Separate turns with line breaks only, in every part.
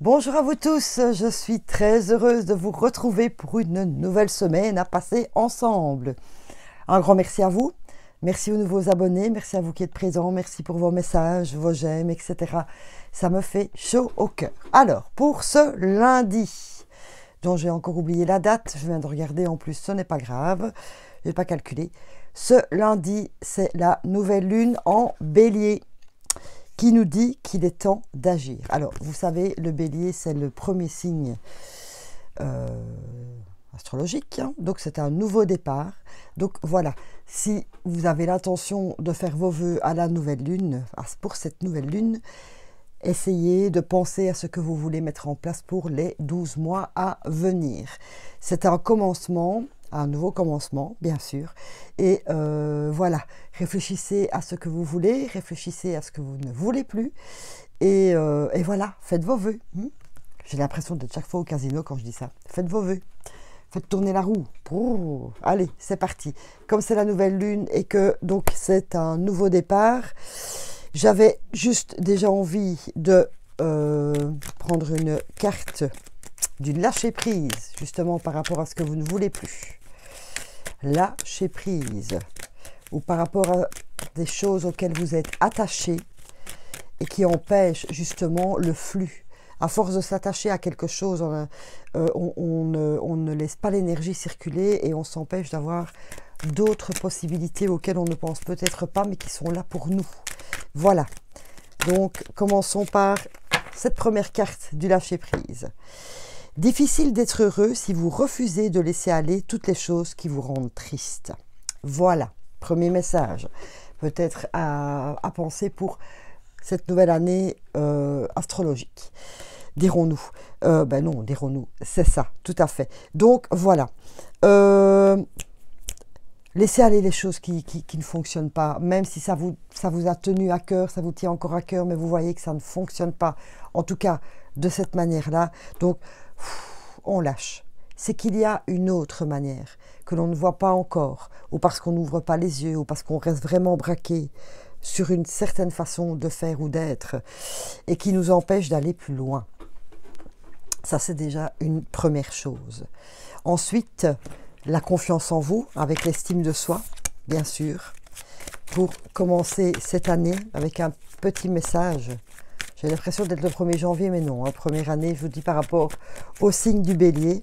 Bonjour à vous tous, je suis très heureuse de vous retrouver pour une nouvelle semaine à passer ensemble. Un grand merci à vous, merci aux nouveaux abonnés, merci à vous qui êtes présents, merci pour vos messages, vos j'aime, etc. Ça me fait chaud au cœur. Alors, pour ce lundi, dont j'ai encore oublié la date, je viens de regarder en plus, ce n'est pas grave, je n'ai pas calculé. Ce lundi, c'est la nouvelle lune en bélier, qui nous dit qu'il est temps d'agir. Alors, vous savez, le bélier, c'est le premier signe astrologique, hein, donc c'est un nouveau départ. Donc voilà, si vous avez l'intention de faire vos vœux à la nouvelle lune, pour cette nouvelle lune, essayez de penser à ce que vous voulez mettre en place pour les 12 mois à venir. C'est un commencement, un nouveau commencement, bien sûr. Et voilà, réfléchissez à ce que vous voulez, réfléchissez à ce que vous ne voulez plus. Et voilà, faites vos vœux. J'ai l'impression d'être chaque fois au casino quand je dis ça. Faites vos vœux. Faites tourner la roue. Allez, c'est parti. Comme c'est la nouvelle lune et que donc c'est un nouveau départ, j'avais juste déjà envie de prendre une carte du lâcher prise, justement par rapport à ce que vous ne voulez plus. Lâcher prise, ou par rapport à des choses auxquelles vous êtes attaché et qui empêchent justement le flux. À force de s'attacher à quelque chose, on ne laisse pas l'énergie circuler et on s'empêche d'avoir d'autres possibilités auxquelles on ne pense peut-être pas, mais qui sont là pour nous. Voilà. Donc, commençons par cette première carte du lâcher-prise. Difficile d'être heureux si vous refusez de laisser aller toutes les choses qui vous rendent triste. Voilà, premier message. Peut-être à penser pour cette nouvelle année astrologique. Dirons-nous. Ben non, dirons-nous. C'est ça, tout à fait. Donc, voilà. Laissez aller les choses qui ne fonctionnent pas, même si ça vous a tenu à cœur, ça vous tient encore à cœur, mais vous voyez que ça ne fonctionne pas, en tout cas de cette manière-là. Donc, on lâche. C'est qu'il y a une autre manière que l'on ne voit pas encore, ou parce qu'on n'ouvre pas les yeux, ou parce qu'on reste vraiment braqué sur une certaine façon de faire ou d'être, et qui nous empêche d'aller plus loin. Ça, c'est déjà une première chose. Ensuite, la confiance en vous, avec l'estime de soi, bien sûr, pour commencer cette année avec un petit message. J'ai l'impression d'être le 1er janvier, mais non, première année, je vous dis par rapport au signe du bélier.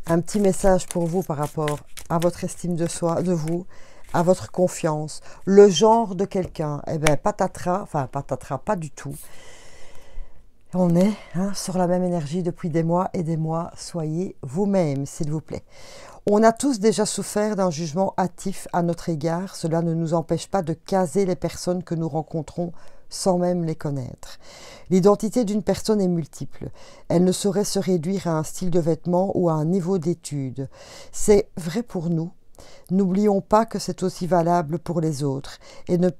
Un petit message pour vous par rapport à votre estime de soi, de vous, à votre confiance, le genre de quelqu'un. Eh bien, patatras, enfin patatras, pas du tout. On est sur la même énergie depuis des mois et des mois. Soyez vous-même, s'il vous plaît. On a tous déjà souffert d'un jugement hâtif à notre égard. Cela ne nous empêche pas de caser les personnes que nous rencontrons sans même les connaître. L'identité d'une personne est multiple. Elle ne saurait se réduire à un style de vêtement ou à un niveau d'études. C'est vrai pour nous. N'oublions pas que c'est aussi valable pour les autres et ne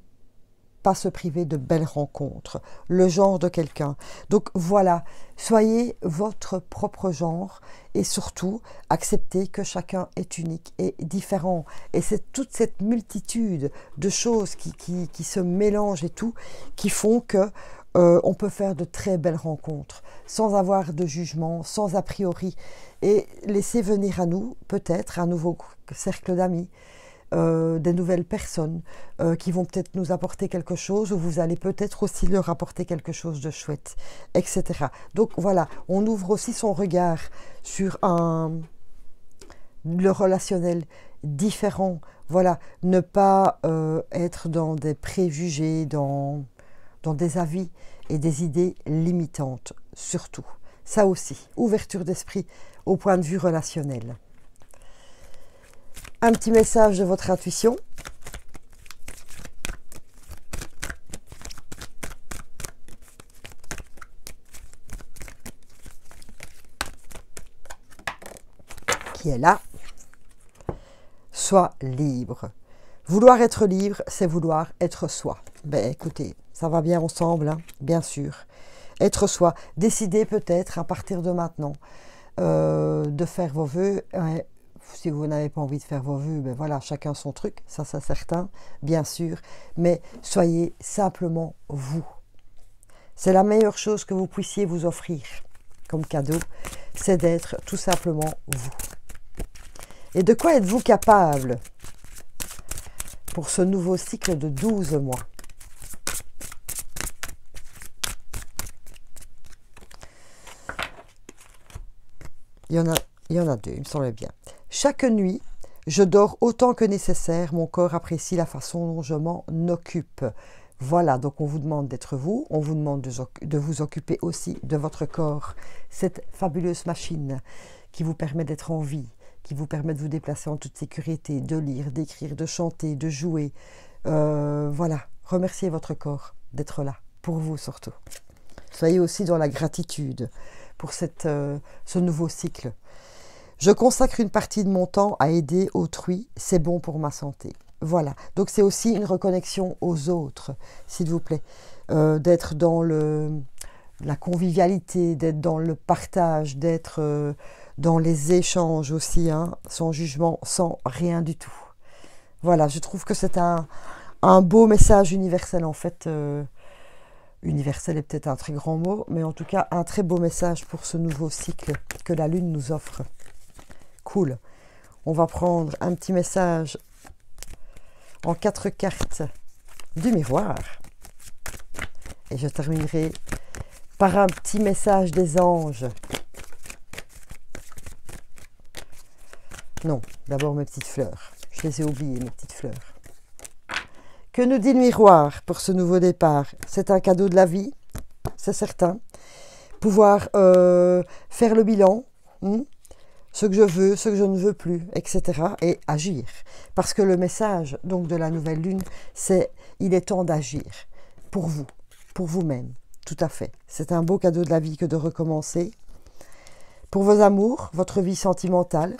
pas se priver de belles rencontres, le genre de quelqu'un. Donc voilà, soyez votre propre genre et surtout acceptez que chacun est unique et différent. Et c'est toute cette multitude de choses qui se mélangent et tout, qui font que on peut faire de très belles rencontres, sans avoir de jugement, sans a priori, et laisser venir à nous peut-être un nouveau cercle d'amis, des nouvelles personnes qui vont peut-être nous apporter quelque chose, ou vous allez peut-être aussi leur apporter quelque chose de chouette, etc. Donc voilà, on ouvre aussi son regard sur le relationnel différent. Voilà, ne pas être dans des préjugés, dans des avis et des idées limitantes, surtout. Ça aussi, ouverture d'esprit au point de vue relationnel. Un petit message de votre intuition. Qui est là. Sois libre. Vouloir être libre, c'est vouloir être soi. Ben écoutez, ça va bien ensemble, hein, bien sûr. Être soi. Décidez peut-être à partir de maintenant de faire vos vœux. Si vous n'avez pas envie de faire vos vœux, ben voilà, chacun son truc, ça c'est certain, bien sûr. Mais soyez simplement vous. C'est la meilleure chose que vous puissiez vous offrir. comme cadeau, c'est d'être tout simplement vous. Et de quoi êtes-vous capable pour ce nouveau cycle de 12 mois? Il y en a deux, il me semble bien. Chaque nuit, je dors autant que nécessaire. Mon corps apprécie la façon dont je m'en occupe. Voilà, donc on vous demande d'être vous. On vous demande de vous occuper aussi de votre corps. Cette fabuleuse machine qui vous permet d'être en vie, qui vous permet de vous déplacer en toute sécurité, de lire, d'écrire, de chanter, de jouer. Voilà, remerciez votre corps d'être là, pour vous surtout. Soyez aussi dans la gratitude pour ce nouveau cycle. Je consacre une partie de mon temps à aider autrui, c'est bon pour ma santé. Voilà, donc c'est aussi une reconnexion aux autres, s'il vous plaît, d'être dans la convivialité, d'être dans le partage, d'être dans les échanges aussi, hein, sans jugement, sans rien du tout. Voilà, je trouve que c'est un beau message universel en fait. Universel est peut-être un très grand mot, mais en tout cas un très beau message pour ce nouveau cycle que la Lune nous offre. Cool. On va prendre un petit message en 4 cartes du miroir. Et je terminerai par un petit message des anges. Non, d'abord mes petites fleurs. Je les ai oubliées, mes petites fleurs. Que nous dit le miroir pour ce nouveau départ? C'est un cadeau de la vie, c'est certain. Pouvoir faire le bilan, ce que je veux, ce que je ne veux plus, etc. Et agir. Parce que le message donc, de la nouvelle lune, c'est il est temps d'agir pour vous, pour vous-même. Tout à fait. C'est un beau cadeau de la vie que de recommencer. Pour vos amours, votre vie sentimentale,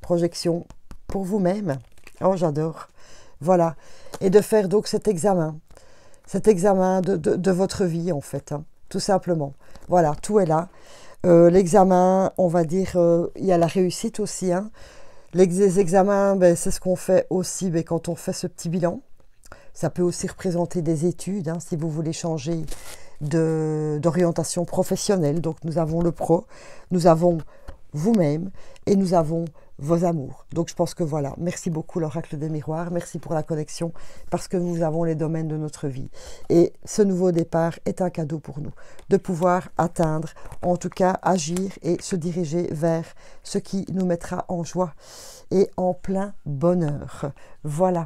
projection pour vous-même. Oh, j'adore. Voilà. Et de faire donc cet examen de votre vie en fait, hein, tout simplement. Voilà, tout est là. L'examen, on va dire, il y a la réussite aussi. Hein. Les examens, ben, c'est ce qu'on fait aussi ben, quand on fait ce petit bilan. Ça peut aussi représenter des études, hein, si vous voulez changer d'orientation professionnelle. Donc nous avons le pro, nous avons vous-même et nous avons vos amours. Donc je pense que voilà, merci beaucoup l'oracle des miroirs, merci pour la connexion, parce que nous avons les domaines de notre vie. Et ce nouveau départ est un cadeau pour nous, de pouvoir atteindre, en tout cas agir et se diriger vers ce qui nous mettra en joie et en plein bonheur. Voilà.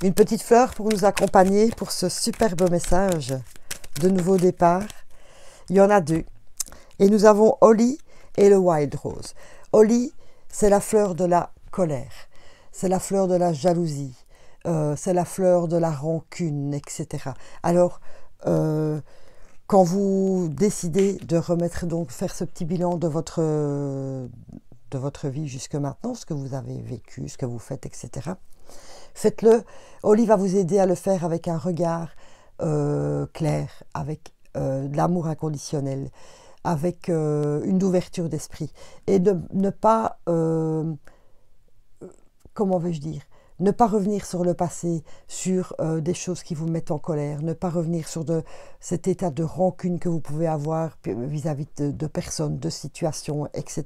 Une petite fleur pour nous accompagner pour ce superbe message de nouveau départ. Il y en a deux. Et nous avons Holly et le Wild Rose. Holly, c'est la fleur de la colère, c'est la fleur de la jalousie, c'est la fleur de la rancune, etc. Alors, quand vous décidez de remettre donc, faire ce petit bilan de votre vie jusque maintenant, ce que vous avez vécu, ce que vous faites, etc. Faites-le. Holly va vous aider à le faire avec un regard clair, avec de l'amour inconditionnel, avec une ouverture d'esprit et de ne pas, comment vais-je dire, ne pas revenir sur le passé, sur des choses qui vous mettent en colère, ne pas revenir sur cet état de rancune que vous pouvez avoir vis-à-vis de personnes, de situations, etc.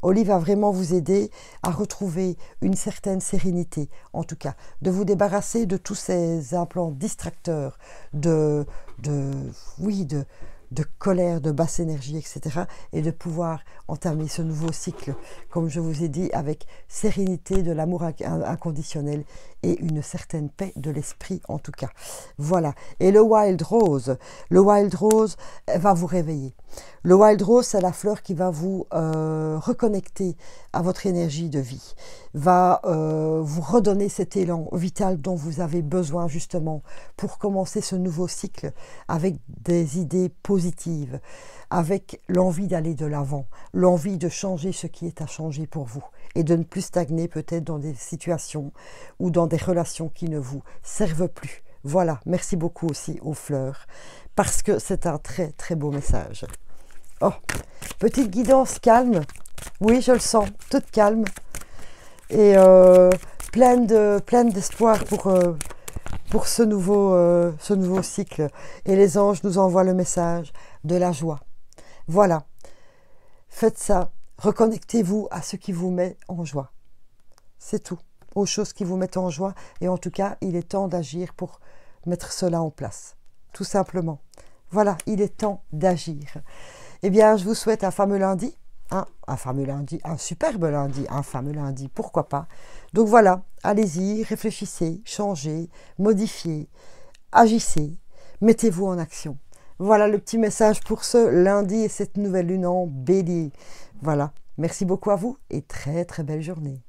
Holly va vraiment vous aider à retrouver une certaine sérénité, en tout cas, de vous débarrasser de tous ces implants distracteurs, de colère, de basse énergie, etc. Et de pouvoir entamer ce nouveau cycle, comme je vous ai dit, avec sérénité, de l'amour inconditionnel et une certaine paix de l'esprit en tout cas. Voilà. Et le Wild Rose va vous réveiller. Le Wild Rose, c'est la fleur qui va vous reconnecter à votre énergie de vie, va vous redonner cet élan vital dont vous avez besoin justement pour commencer ce nouveau cycle avec des idées positives, avec l'envie d'aller de l'avant, l'envie de changer ce qui est à changer pour vous et de ne plus stagner peut-être dans des situations ou dans des relations qui ne vous servent plus. Voilà, merci beaucoup aussi aux fleurs parce que c'est un très très beau message. Oh, petite guidance calme, oui je le sens, toute calme et pleine d'espoir pour ce nouveau cycle. Et les anges nous envoient le message de la joie. Voilà, faites ça, reconnectez-vous à ce qui vous met en joie. C'est tout, aux choses qui vous mettent en joie. Et en tout cas, il est temps d'agir pour mettre cela en place, tout simplement. Voilà, il est temps d'agir. Eh bien, je vous souhaite un fameux lundi. Un fameux lundi, un superbe lundi, un fameux lundi, pourquoi pas. Donc voilà, allez-y, réfléchissez, changez, modifiez, agissez, mettez-vous en action. Voilà le petit message pour ce lundi et cette nouvelle lune en Bélier. Voilà, merci beaucoup à vous et très très belle journée.